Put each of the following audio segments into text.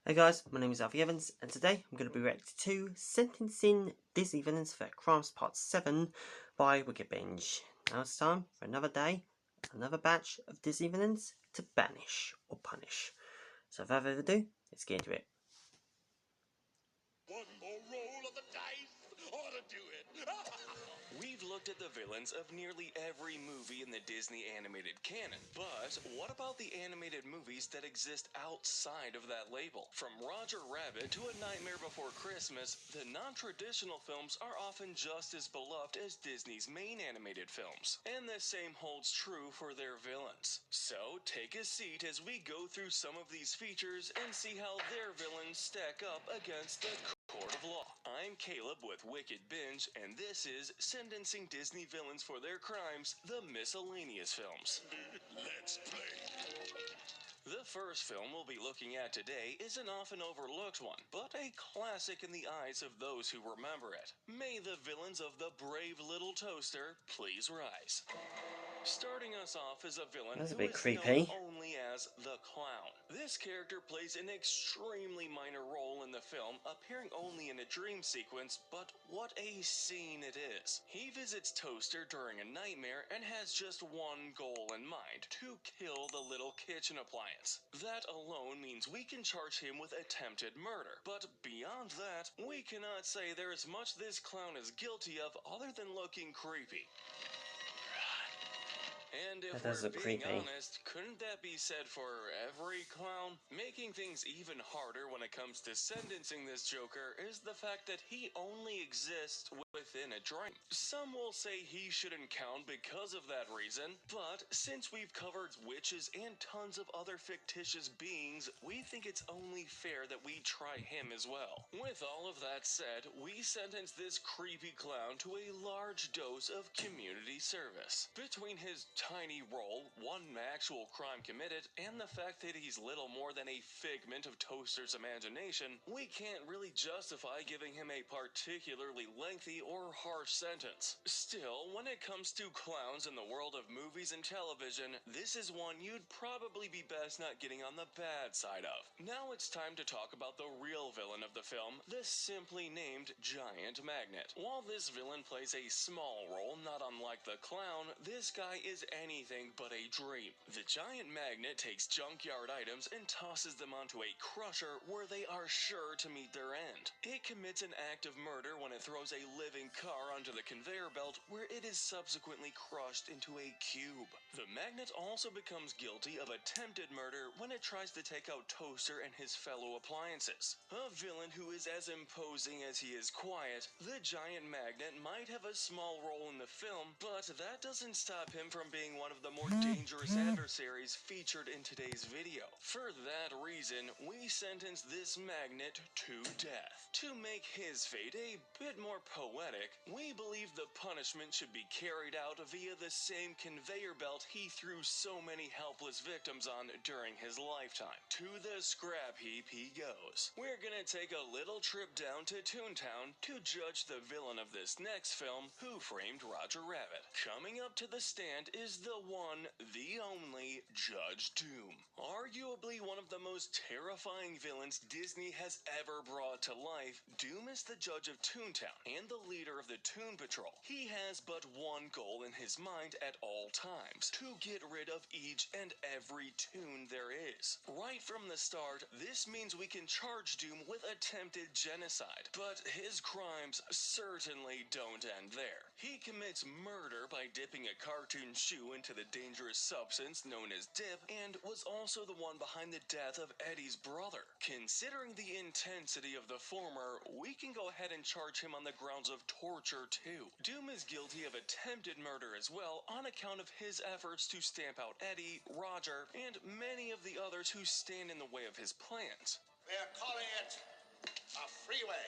Hey guys, my name is Alfie Evans, and today I'm going to be reacting to Sentencing Disney Villains for Crimes Part 7 by Wickedbinge. Now it's time for another day, another batch of Disney villains to banish or punish. So without further ado, let's get into it. One more roll of the dice ought to do it. We've looked at the villains of nearly every movie in the Disney animated canon, but what about the animated movies that exist outside of that label? From Roger Rabbit to A Nightmare Before Christmas, the non-traditional films are often just as beloved as Disney's main animated films, and the same holds true for their villains. So take a seat as we go through some of these features and see how their villains stack up against the Court of Law. I'm Caleb with Wickedbinge, and this is Sentencing Disney Villains for Their Crimes, the Miscellaneous Films. Let's play. The first film we'll be looking at today is an often overlooked one, but a classic in the eyes of those who remember it. May the villains of The Brave Little Toaster please rise. Starting us off is a villain That's a who bit is creepy. known only as the Clown. This character plays an extremely minor role in the film, appearing only in a dream sequence, but what a scene it is. He visits Toaster during a nightmare and has just one goal in mind: to kill the little kitchen appliance. That alone means we can charge him with attempted murder, but beyond that, we cannot say there is much this clown is guilty of other than looking creepy. And if That does we're look being creepy. honest, couldn't that be said for every clown? Making things even harder when it comes to sentencing this Joker is the fact that he only exists within a dream. Some will say he shouldn't count because of that reason, but since we've covered witches and tons of other fictitious beings, we think it's only fair that we try him as well. With all of that said, we sentence this creepy clown to a large dose of community service. Between his tiny role, one actual crime committed, and the fact that he's little more than a figment of Toaster's imagination, we can't really justify giving him a particularly lengthy or harsh sentence. Still, when it comes to clowns in the world of movies and television, this is one you'd probably be best not getting on the bad side of. Now it's time to talk about the real villain of the film, the simply named Giant Magnet. While this villain plays a small role, not unlike the clown, this guy is anything but a dream. The giant magnet takes junkyard items and tosses them onto a crusher where they are sure to meet their end. It commits an act of murder when it throws a living car onto the conveyor belt where it is subsequently crushed into a cube. The magnet also becomes guilty of attempted murder when it tries to take out Toaster and his fellow appliances. A villain who is as imposing as he is quiet, the giant magnet might have a small role in the film, but that doesn't stop him from being one of the more dangerous adversaries featured in today's video. For that reason, we sentence this magnet to death. To make his fate a bit more poetic, we believe the punishment should be carried out via the same conveyor belt he threw so many helpless victims on during his lifetime. To the scrap heap he goes. We're gonna take a little trip down to Toontown to judge the villain of this next film, Who Framed Roger Rabbit. Coming up to the stand is the one, the only, Judge Doom. Arguably one of the most terrifying villains Disney has ever brought to life, Doom is the judge of Toontown and the leader of the Toon Patrol. He has but one goal in his mind at all times: to get rid of each and every toon there is. Right from the start, this means we can charge Doom with attempted genocide, but his crimes certainly don't end there. He commits murder by dipping a cartoon shoe into the dangerous substance known as dip, and was also the one behind the death of Eddie's brother. Considering the intensity of the former, we can go ahead and charge him on the grounds of torture too. Doom is guilty of attempted murder as well on account of his efforts to stamp out Eddie, Roger, and many of the others who stand in the way of his plans. They're calling it a freeway.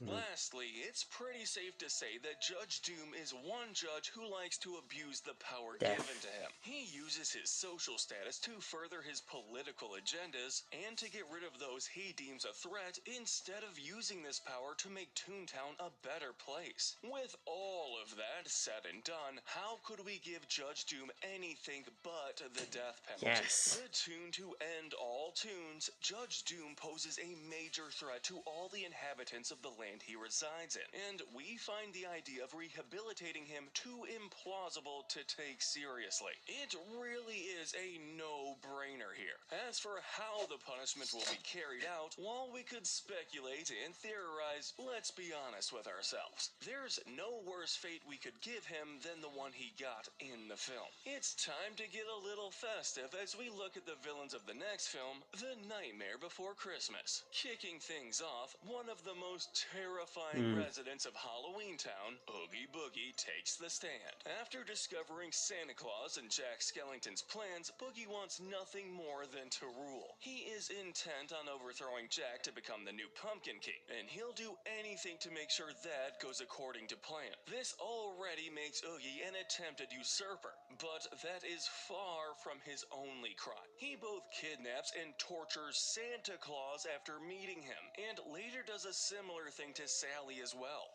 Lastly, it's pretty safe to say that Judge Doom is one judge who likes to abuse the power Death. given to him. He uses his social status to further his political agendas and to get rid of those he deems a threat instead of using this power to make Toontown a better place. With all of that said and done, how could we give Judge Doom anything but the death penalty? Yes. The tune to end all tunes, Judge Doom poses a major threat to all the inhabitants of the land he resides in, and we find the idea of rehabilitating him too implausible to take seriously. It really is a no-brainer here. As for how the punishment will be carried out, while we could speculate and theorize, let's be honest with ourselves. There's no worse fate we could give him than the one he got in the film. It's time to get a little festive as we look at the villains of the next film, The Nightmare Before Christmas. Kicking things off, one of the most terrifying residents of Halloween Town, Oogie Boogie, takes the stand. After discovering Santa Claus and Jack Skellington's plans, Boogie wants nothing more than to rule. He is intent on overthrowing Jack to become the new Pumpkin King, and he'll do anything to make sure that goes according to plan. This already makes Oogie an attempted usurper, but that is far from his only crime. He both kidnaps and tortures Santa Claus after meeting him, and later does a similar thing to Sally as well.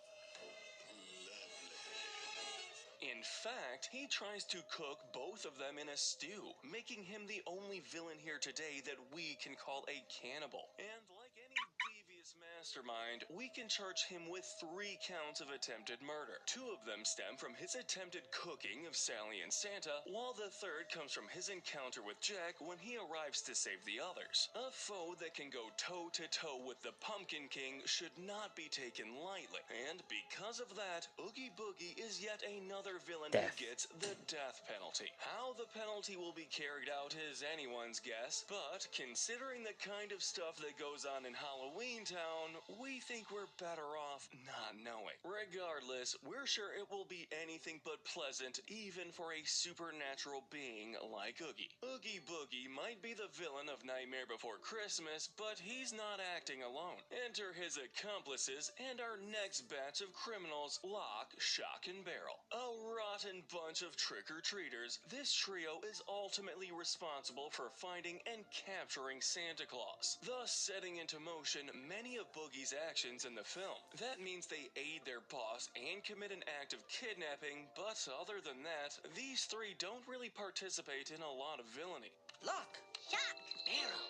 In fact, he tries to cook both of them in a stew, making him the only villain here today that we can call a cannibal. And like any devious mastermind, we can charge him with 3 counts of attempted murder. 2 of them stem from his attempted cooking of Sally and Santa, while the third comes from his encounter with Jack when he arrives to save the others. A foe that can go toe-to-toe with the Pumpkin King should not be taken lightly, and because of that, Oogie Boogie is yet another villain who gets the death penalty. How the penalty will be carried out is anyone's guess, but considering the kind of stuff that goes on in Halloween Town, we think we're better off not knowing. Regardless, we're sure it will be anything but pleasant even for a supernatural being like Oogie. Oogie Boogie might be the villain of Nightmare Before Christmas, but he's not acting alone. Enter his accomplices and our next batch of criminals, Lock, Shock, and Barrel. A rotten bunch of trick-or-treaters, this trio is ultimately responsible for finding and capturing Santa Claus, thus setting into motion many of Boogie's actions in the film. That means they aid their boss and commit an act of kidnapping, but other than that, these 3 don't really participate in a lot of villainy. Lock, Shock, Barrel.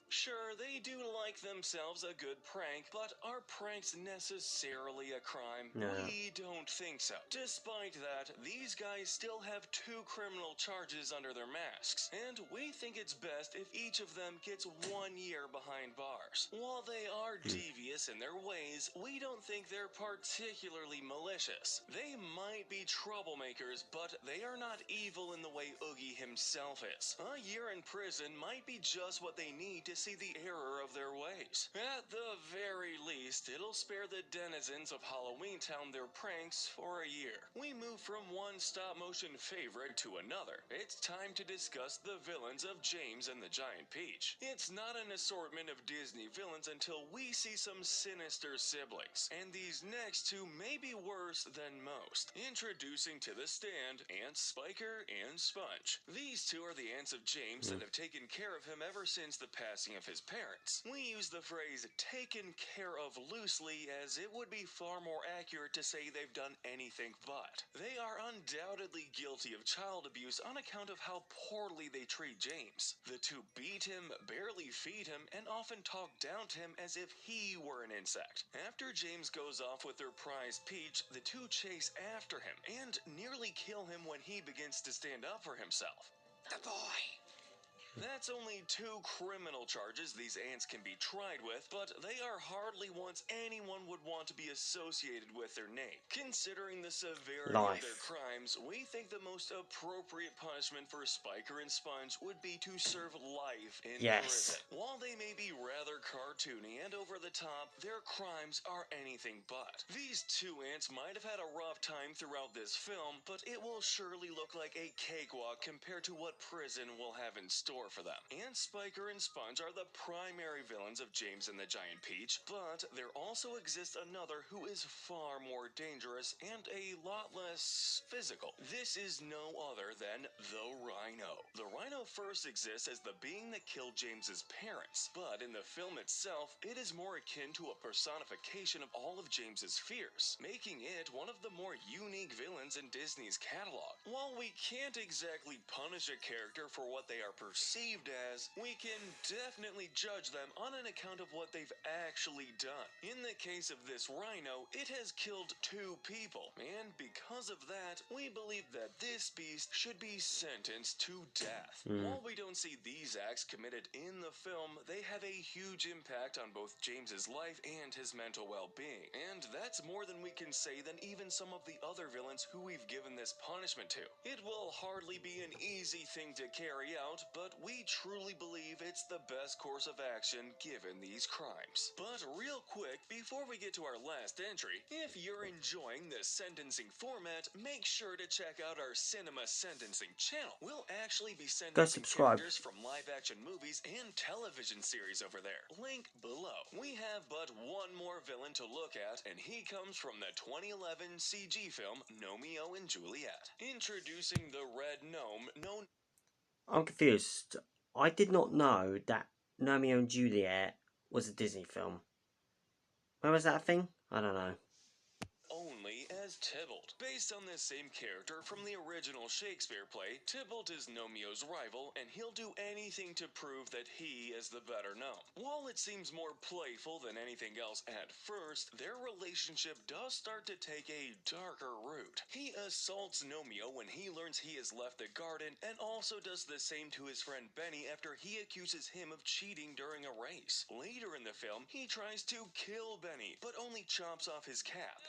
Sure, they do like themselves a good prank, but are pranks necessarily a crime? No. We don't think so. Despite that, these guys still have 2 criminal charges under their masks, and we think it's best if each of them gets 1 year behind bars. While they are devious in their ways, we don't think they're particularly malicious. They might be troublemakers, but they are not evil in the way Oogie himself is. A year in prison might be just what they need to see the error of their ways. At the very least, it'll spare the denizens of Halloween Town their pranks for a year. We move from one stop-motion favorite to another. It's time to discuss the villains of James and the Giant Peach. It's not an assortment of Disney villains until we see some sinister siblings, and these next 2 may be worse than most. Introducing to the stand, Ant Spiker and Sponge. These 2 are the ants of James that have taken care of him ever since the passing of his parents. We use the phrase taken care of loosely, as it would be far more accurate to say they've done anything but. They are undoubtedly guilty of child abuse on account of how poorly they treat James. The 2 beat him, barely feed him, and often talk down to him as if he were an insect. After James goes off with their prize Peach, the 2 chase after him and nearly kill him when he begins to stand up for himself. The boy. That's only 2 criminal charges these ants can be tried with, but they are hardly ones anyone would want to be associated with their name. Considering the severity of their crimes, we think the most appropriate punishment for Spiker and Sponge would be to serve life in prison. While they may be rather cartoony and over the top, their crimes are anything but. These 2 ants might have had a rough time throughout this film, but it will surely look like a cakewalk compared to what prison will have in store for them. Ant Spiker and Sponge are the primary villains of James and the Giant Peach, but there also exists another who is far more dangerous and a lot less physical. This is no other than the Rhino. The Rhino first exists as the being that killed James's parents, but in the film itself, it is more akin to a personification of all of James's fears, making it one of the more unique villains in Disney's catalog. While we can't exactly punish a character for what they are perceived perceived as, we can definitely judge them on an account of what they've actually done. In the case of this rhino, it has killed 2 people, and because of that, we believe that this beast should be sentenced to death. While we don't see these acts committed in the film, they have a huge impact on both James's life and his mental well-being, and that's more than we can say than even some of the other villains who we've given this punishment to. It will hardly be an easy thing to carry out, but we truly believe it's the best course of action given these crimes. But real quick, before we get to our last entry, if you're enjoying the sentencing format, make sure to check out our Cinema Sentencing channel. We'll actually be Go sentencing subscribe. characters from live-action movies and television series over there. Link below. We have but one more villain to look at, and he comes from the 2011 CG film Romeo and Juliet. Introducing the Red Gnome, known... I'm confused. I did not know that Romeo and Juliet was a Disney film. Where was that a thing? I don't know. only as Tybalt. Based on this same character from the original Shakespeare play, Tybalt is Romeo,'s rival, and he'll do anything to prove that he is the better gnome. While it seems more playful than anything else at first, their relationship does start to take a darker route. He assaults Romeo when he learns he has left the garden, and also does the same to his friend Benny after he accuses him of cheating during a race. Later in the film, he tries to kill Benny, but only chops off his cap.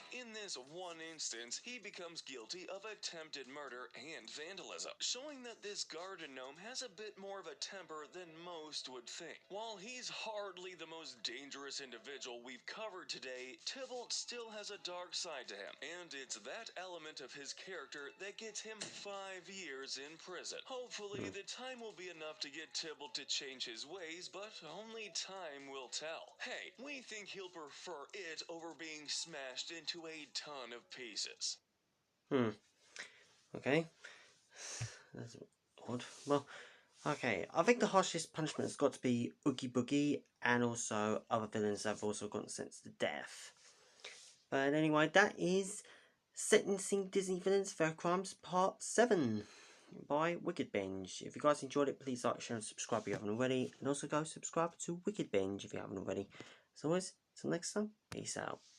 In this one instance, he becomes guilty of attempted murder and vandalism, showing that this garden gnome has a bit more of a temper than most would think. While he's hardly the most dangerous individual we've covered today, Tybalt still has a dark side to him, and it's that element of his character that gets him 5 years in prison. Hopefully, the time will be enough to get Tybalt to change his ways, but only time will tell. Hey, we think he'll prefer it over being smashed into a ton of pieces. Okay. That's odd. Well, okay. I think the harshest punishment has got to be Oogie Boogie, and also other villains that have also gotten sentenced to death. But anyway, that is Sentencing Disney Villains for Crimes Part 7 by Wickedbinge. If you guys enjoyed it, please like, share, and subscribe if you haven't already. And also go subscribe to Wickedbinge if you haven't already. As always, until next time, peace out.